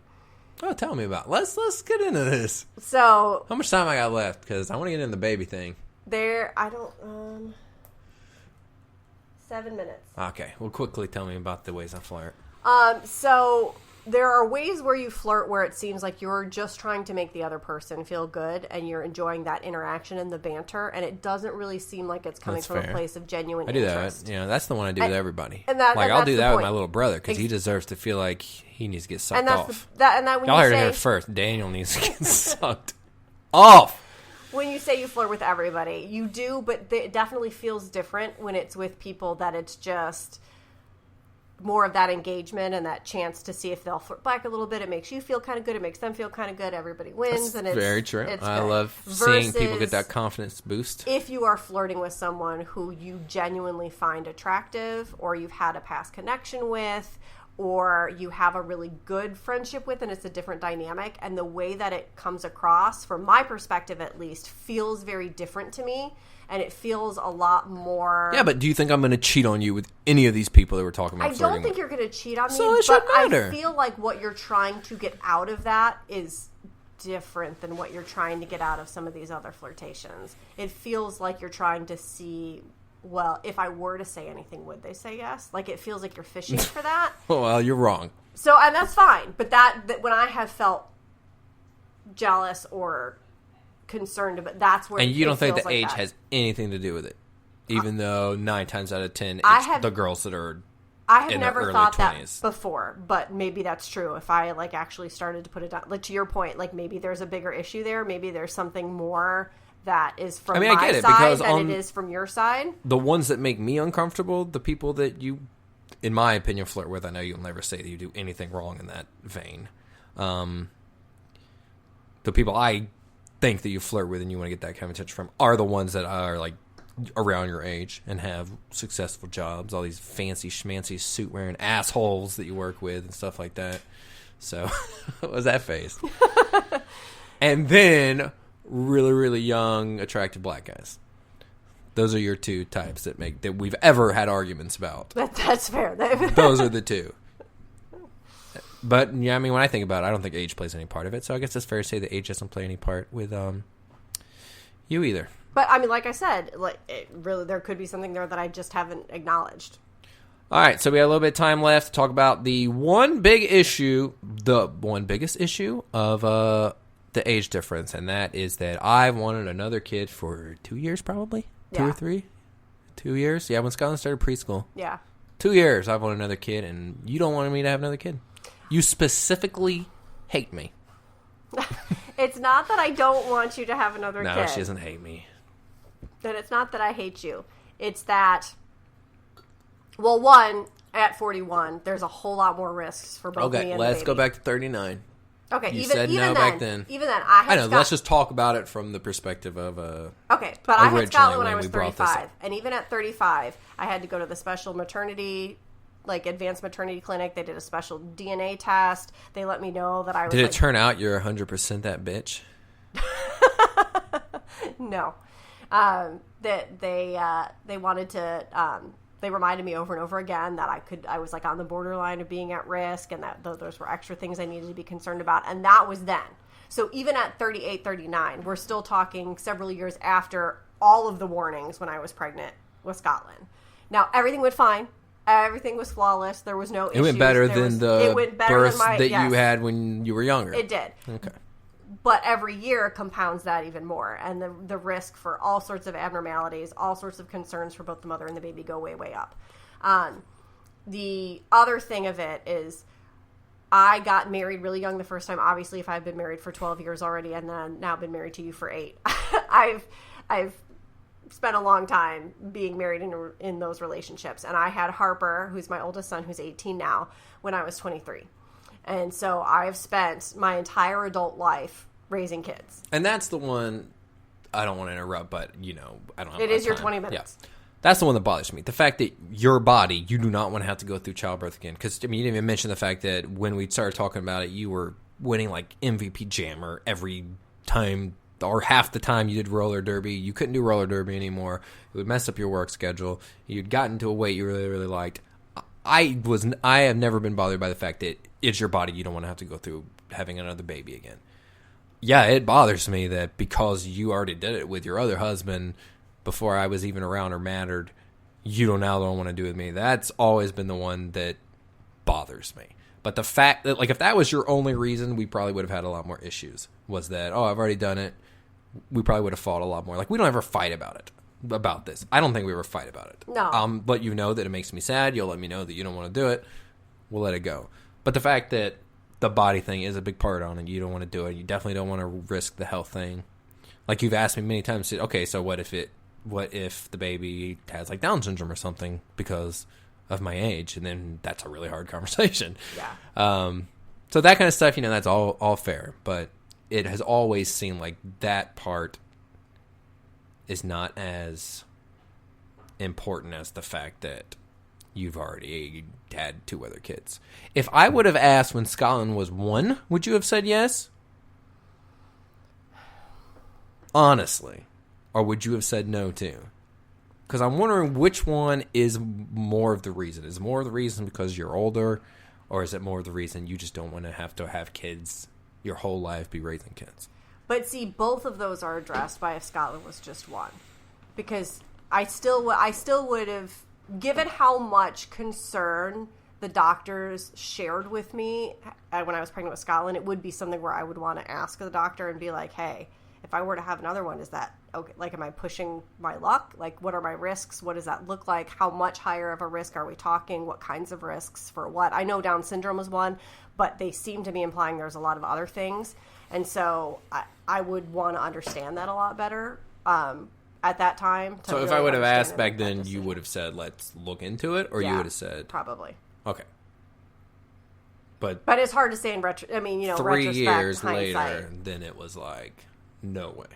Oh, tell me about it. Let's get into this. So How much time I got left? Because I want to get into the baby thing. I don't 7 minutes. Okay, well, quickly tell me about the ways I flirt. So there are ways where you flirt where it seems like you're just trying to make the other person feel good and you're enjoying that interaction and the banter, and it doesn't really seem like it's coming That's from fair. a place of genuine I do interest. that. You know, that's the one I do with everybody. and that- like, and I'll that's do the that with point. my little brother because he deserves to feel like he needs to get sucked And that's off. that when Y'all you heard it say here first. Daniel needs to get sucked off. when you say you flirt with everybody, you do, but it definitely feels different when it's with people that it's just more of that engagement and that chance to see if they'll flirt back a little bit. It makes you feel kind of good. It makes them feel kind of good. Everybody wins. That's and it's very true. It's I great. love seeing people Versus get that confidence boost. if you are flirting with someone who you genuinely find attractive, or you've had a past connection with, or you have a really good friendship with, and it's a different dynamic, and the way that it comes across, from my perspective at least, feels very different to me, and it feels a lot more... Yeah, but do you think I'm going to cheat on you with any of these people that we're talking about I flirting don't think with? you're going to cheat on me, So it but shouldn't I matter. feel like what you're trying to get out of that is different than what you're trying to get out of some of these other flirtations. It feels like you're trying to see, well, if I were to say anything, would they say yes? Like, it feels like you're fishing for that. Oh, well, you're wrong. So, and that's fine. But that when I have felt jealous or concerned about, that's where And you it don't think feels the like age that. has anything to do with it? Even though 9 times out of 10, I it's have- the girls that are... I have in their never early thought 20s. that before, but maybe that's true. If I like actually started to put it down, like to your point, like maybe there's a bigger issue there. Maybe there's something more that is from I my get it, side because than on- it is from your side. The ones that make me uncomfortable, the people that you, in my opinion, flirt with, I know you'll never say that you do anything wrong in that vein. The people I think that you flirt with and you want to get that kind of attention from are the ones that are like around your age and have successful jobs, all these fancy schmancy suit wearing assholes that you work with and stuff like that. So what was that face? And then really, really young, attractive black guys. Those are your two types that we've ever had arguments about. That's fair. Those are the two. But yeah, I mean, when I think about it, I don't think age plays any part of it. So I guess it's fair to say that age doesn't play any part with you either. But I mean, like I said, like there could be something there that I just haven't acknowledged. All right, so we have a little bit of time left to talk about the one biggest issue of the age difference, and that is that I've wanted another kid for 2 years, probably 2 or Yeah. 3, 2 years. Yeah, when Skyland started preschool, Yeah. 2 years I've wanted another kid, and you don't want me to have another kid. You specifically hate me. It's not that I don't want you to have another No, kid. she doesn't hate me. Then it's not that I hate you. It's that, well, one, at 41, there's a whole lot more risks for both me Okay, and let's the go baby. back to 39. Okay, You even said no then, back then. Even then, I had I know. Scott- Let's just talk about it from the perspective of Okay, but I had originally Scotland when I when was we brought this 35, up. and even at 35, I had to go to the special maternity, like advanced maternity clinic. They did a special DNA test. They let me know that I was. Did it like, turn out you're 100% that bitch? No, that they wanted to they reminded me over and over again that I was like on the borderline of being at risk, and that those were extra things I needed to be concerned about. And that was then. So even at 38, 39, we're still talking several years after all of the warnings when I was pregnant with Scotland. Now, everything went fine. Everything was flawless. There was no issues. It went better than the birth that yes, you had when you were younger. It did. Okay. But every year compounds that even more. And the risk for all sorts of abnormalities, all sorts of concerns for both the mother and the baby go way, way up. The other thing of it is I got married really young the first time. Obviously, if I've been married for 12 years already and then now been married to you for 8, I've spent a long time being married in those relationships. And I had Harper, who's my oldest son, who's 18 now, when I was 23. And so I've spent my entire adult life raising kids. And that's the one, I don't want to interrupt, but, I don't have It is your time. 20 minutes. Yeah. That's the one that bothers me. The fact that your body, you do not want to have to go through childbirth again. Because, you didn't even mention the fact that when we started talking about it, you were winning, like, MVP Jammer every time, or half the time you did roller derby. You couldn't do roller derby anymore. It would mess up your work schedule. You'd gotten to a weight you really, really liked. I have never been bothered by the fact that it's your body. You don't want to have to go through having another baby again. Yeah, it bothers me that because you already did it with your other husband before I was even around or mattered, you don't want to do it with me. That's always been the one that bothers me. But the fact that, like, if that was your only reason, we probably would have had a lot more issues. Was that, I've already done it. We probably would have fought a lot more. Like, we don't ever fight about this. I don't think we ever fight about it. No. Let you know that it makes me sad. You'll let me know that you don't want to do it. We'll let it go. But the fact that the body thing is a big part on it, you don't want to do it. You definitely don't want to risk the health thing. Like you've asked me many times, okay, so what if the baby has like Down syndrome or something because of my age? And then that's a really hard conversation. Yeah. So that kind of stuff, that's all fair. But it has always seemed like that part is not as important as the fact that you've already had 2 other kids. If I would have asked when Scotland was 1, would you have said yes? Honestly. Or would you have said no too? Because I'm wondering which one is more of the reason. Is more of the reason because you're older? Or is it more of the reason you just don't want to have kids your whole life, be raising kids? But see, both of those are addressed by if Scotland was just 1. Because I still would have, given how much concern the doctors shared with me when I was pregnant with Scotland, it would be something where I would want to ask the doctor and be like, hey, if I were to have another one, is that okay? Like, am I pushing my luck? Like, what are my risks? What does that look like? How much higher of a risk are we talking? What kinds of risks for what? I know Down syndrome is one, but they seem to be implying there's a lot of other things. And so I would want to understand that a lot better at that time. So if I would have asked back then, you would have said, let's look into it? Or you would have said... Probably. Okay. But it's hard to say in 3 years later, then it was like, no way.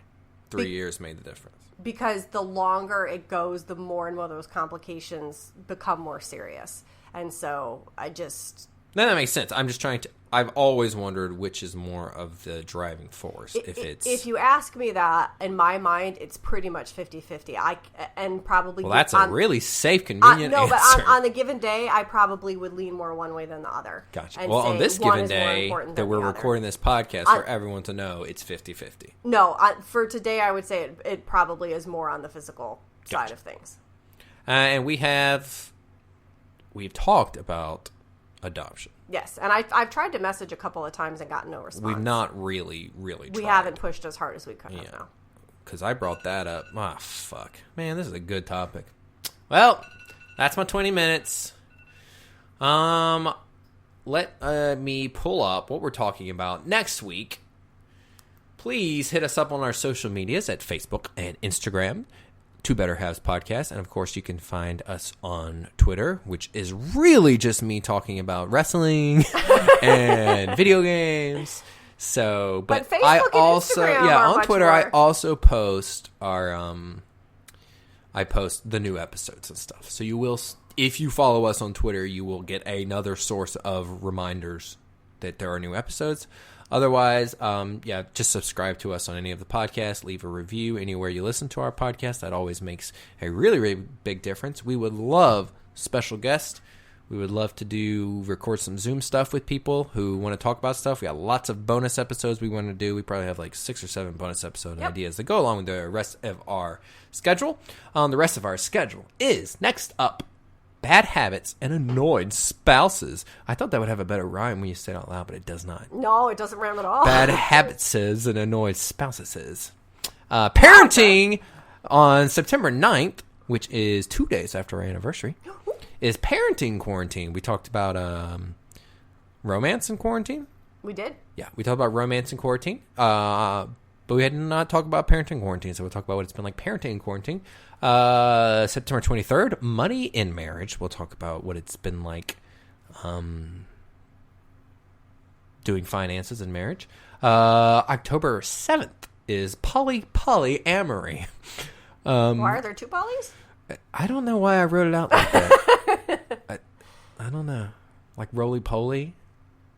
3 years made the difference. Because the longer it goes, the more and more those complications become more serious. And so I just... No, that makes sense. I'm just trying to... I've always wondered which is more of the driving force. If you ask me that, in my mind, it's pretty much 50-50. And probably... Well, that's a really safe, convenient answer. But on a given day, I probably would lean more one way than the other. Gotcha. Well, on this given day that we're recording this podcast, for everyone to know, it's 50-50. No, for today, I would say it probably is more on the physical side of things. And we've talked about adoption. Yes, and I've tried to message a couple of times and gotten no response. We've not really tried. We haven't pushed as hard as we could have now. Because I brought that up. Ah, fuck. Man, this is a good topic. Well, that's my 20 minutes. Let me pull up what we're talking about next week. Please hit us up on our social medias at Facebook and Instagram. Two Better Halves Podcast. And, of course, you can find us on Twitter, which is really just me talking about wrestling and video games. So, but Facebook I and also, Instagram are on much Twitter, more. I also post I post the new episodes and stuff. So you will, if you follow us on Twitter, you will get another source of reminders that there are new episodes. Otherwise, just subscribe to us on any of the podcasts. Leave a review anywhere you listen to our podcast. That always makes a really, really big difference. We would love special guests. We would love to record some Zoom stuff with people who want to talk about stuff. We got lots of bonus episodes we want to do. We probably have like 6 or 7 bonus episode ideas that go along with the rest of our schedule. The rest of our schedule is next up, Bad Habits and Annoyed Spouses. I thought that would have a better rhyme when you say it out loud, but it does not. No, it doesn't rhyme at all. Bad Habits and Annoyed Spouses. Parenting on September 9th, which is 2 days after our anniversary, is Parenting Quarantine. We talked about romance in quarantine. We did? Yeah, we talked about romance in quarantine. But we had not talked about parenting quarantine, so we'll talk about what it's been like parenting in quarantine. September 23rd, Money in Marriage. We'll talk about what it's been like doing finances in marriage. October 7th is polyamory. Why are there 2 polys? I don't know why I wrote it out like that. I don't know. Like roly-poly?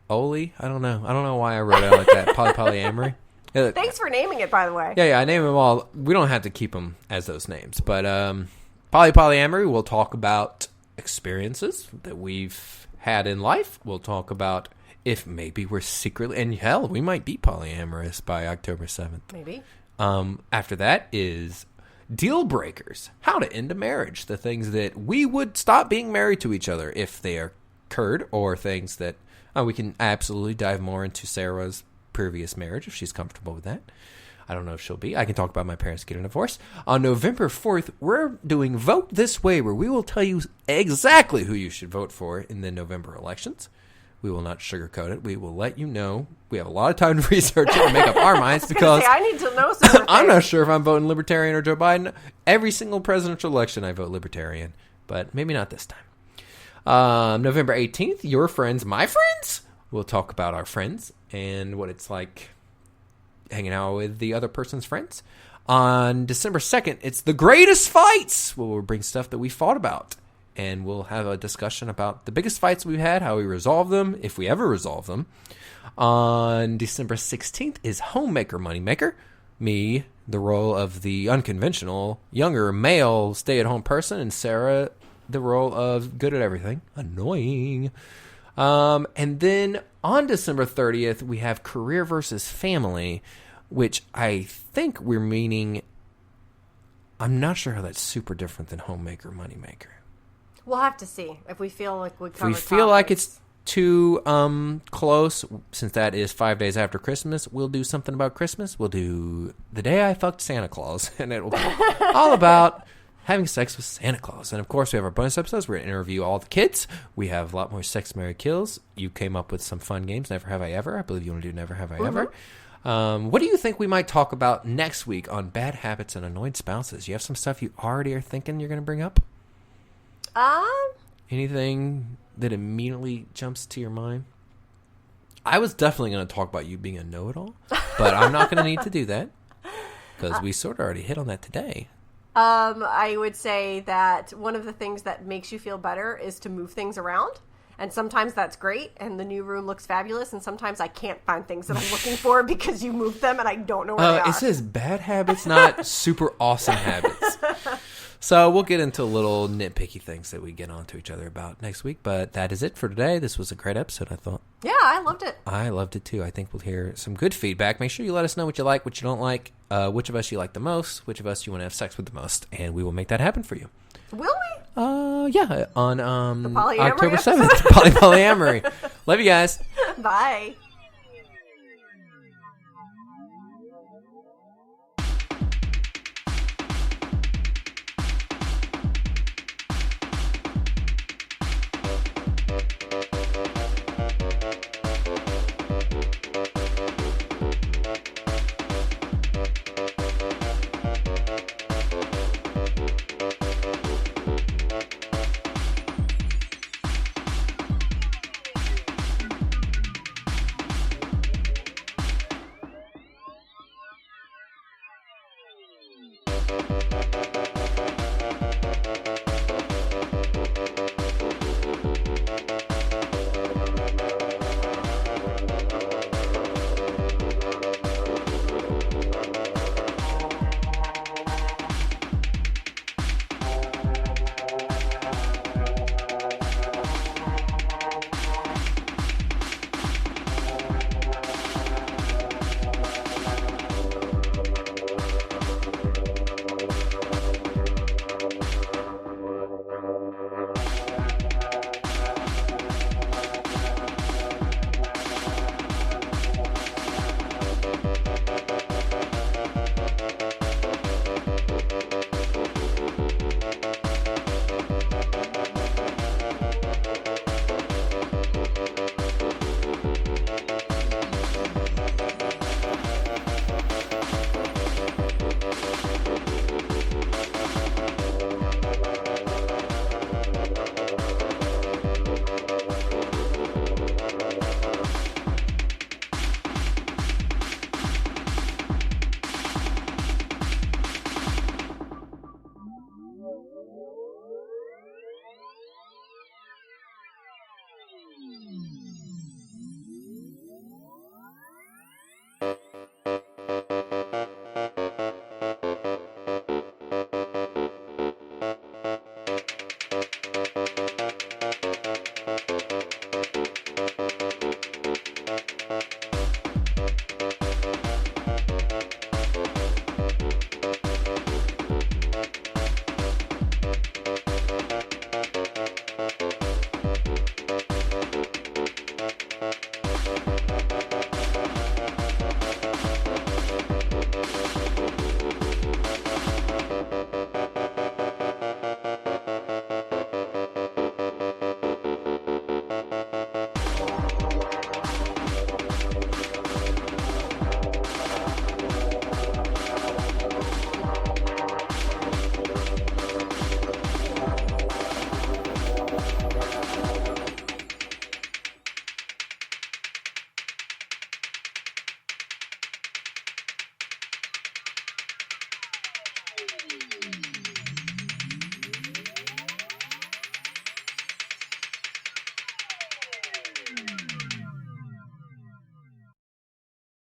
Oli? I don't know. I don't know why I wrote it out like that. Polyamory. Thanks for naming it, by the way. Yeah, I name them all. We don't have to keep them as those names. But polyamory, we'll talk about experiences that we've had in life. We'll talk about if maybe we're secretly, and hell, we might be polyamorous by October 7th. Maybe. After that is deal breakers. How to end a marriage. The things that we would stop being married to each other if they occurred, or things that we can absolutely dive more into Sarah's previous marriage if she's comfortable with that. I don't know if she'll be. I can talk about my parents getting a divorce. On November 4th, we're doing Vote This Way, where we will tell you exactly who you should vote for in the November elections. We will not sugarcoat it. We will let you know. We have a lot of time to research it and make up our minds because I need to know something. I'm not sure if I'm voting Libertarian or Joe Biden. Every single presidential election, I vote Libertarian, but maybe not this time. November 18th, your friends, my friends. We'll talk about our friends and what it's like hanging out with the other person's friends. On December 2nd, it's the greatest fights. We'll bring stuff that we fought about. And we'll have a discussion about the biggest fights we've had, how we resolve them, if we ever resolve them. On December 16th is Homemaker Moneymaker. Me, the role of the unconventional, younger, male stay-at-home person, and Sarah, the role of good at everything. Annoying. And then on December 30th, we have Career versus Family, which I think we're meaning... I'm not sure how that's super different than Homemaker Moneymaker. We'll have to see if we feel like we cover If we feel like it's too close, since that is 5 days after Christmas, we'll do something about Christmas. We'll do The Day I Fucked Santa Claus, and it'll be all about having sex with Santa Claus. And, of course, we have our bonus episodes. We're going to interview all the kids. We have a lot more Sex, Marry, Kills. You came up with some fun games. Never Have I Ever. I believe you want to do Never Have I Ever. What do you think we might talk about next week on Bad Habits and Annoyed Spouses? You have some stuff you already are thinking you're going to bring up? Anything that immediately jumps to your mind? I was definitely going to talk about you being a know-it-all, but I'm not going to need to do that because we sort of already hit on that today. I would say that one of the things that makes you feel better is to move things around. And sometimes that's great, and the new room looks fabulous, and sometimes I can't find things that I'm looking for because you moved them and I don't know where they are. It says bad habits, not super awesome habits. So we'll get into little nitpicky things that we get onto each other about next week. But that is it for today. This was a great episode, I thought. Yeah, I loved it. I loved it, too. I think we'll hear some good feedback. Make sure you let us know what you like, what you don't like, which of us you like the most, which of us you want to have sex with the most, and we will make that happen for you. Will we? Yeah, on the polyamory October episode? 7th. Polyamory. Love you guys. Bye.